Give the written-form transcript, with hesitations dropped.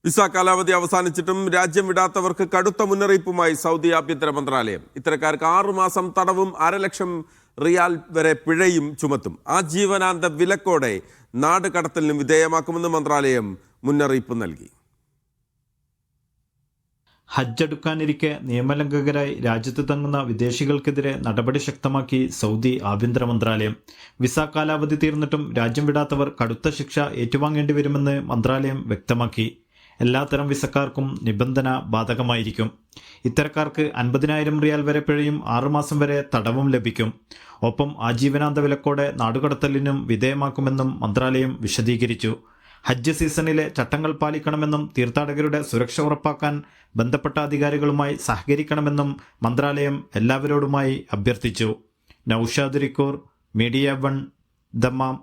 Visa കാലാവധി അവസാനിച്ചിട്ടും രാജ്യം വിടാത്തവർക്ക് കടുത്ത മുന്നറിയിപ്പുമായി സൗദി ആഭ്യന്തര മന്ത്രാലയം. ഇത്തരക്കാർക്ക് 6 മാസം തടവും 1.5 ലക്ഷം റിയാൽ വരെ പിഴയും ചുമത്തും. ആജീവനാന്ത വിലക്കോടെ നാട് കടത്തലിന് വിധേയമാക്കുമെന്ന് മന്ത്രാലയം മുന്നറിയിപ്പ് നൽകി. ഹജ്ജ് അടുക്കാനിരിക്കെ നിയമലംഘകരായി രാജ്യത്ത് തങ്ങുന്ന വിദേശികൾക്കെതിരെ നടപടി ശക്തമാക്കി സൗദി ആഭ്യന്തര മന്ത്രാലയം. വിസ കാലാവധി തീർന്നിട്ടും രാജ്യം വിടാത്തവർ കടുത്ത ശിക്ഷ ഏറ്റുവാങ്ങേണ്ടി വരുമെന്ന് മന്ത്രാലയം വ്യക്തമാക്കി. എല്ലാത്തരം വിസക്കാർക്കും നിബന്ധന ബാധകമായിരിക്കും. ഇത്തരക്കാർക്ക് 50,000 റിയാൽ വരെ പിഴയും 6 മാസം വരെ തടവും ലഭിക്കും. ഒപ്പം ആജീവനാന്ത വിലക്കോടെ നാടുകടത്തലിനും വിധേയമാക്കുമെന്നും മന്ത്രാലയം വിശദീകരിച്ചു. ഹജ്ജ് സീസണിലെ ചട്ടങ്ങൾ പാലിക്കണമെന്നും തീർത്ഥാടകരുടെ സുരക്ഷ ഉറപ്പാക്കാൻ ബന്ധപ്പെട്ട അധികാരികളുമായി സഹകരിക്കണമെന്നും മന്ത്രാലയം എല്ലാവരോടുമായി അഭ്യർത്ഥിച്ചു. Naushad റിക്കൂർ, media 1, Dammam.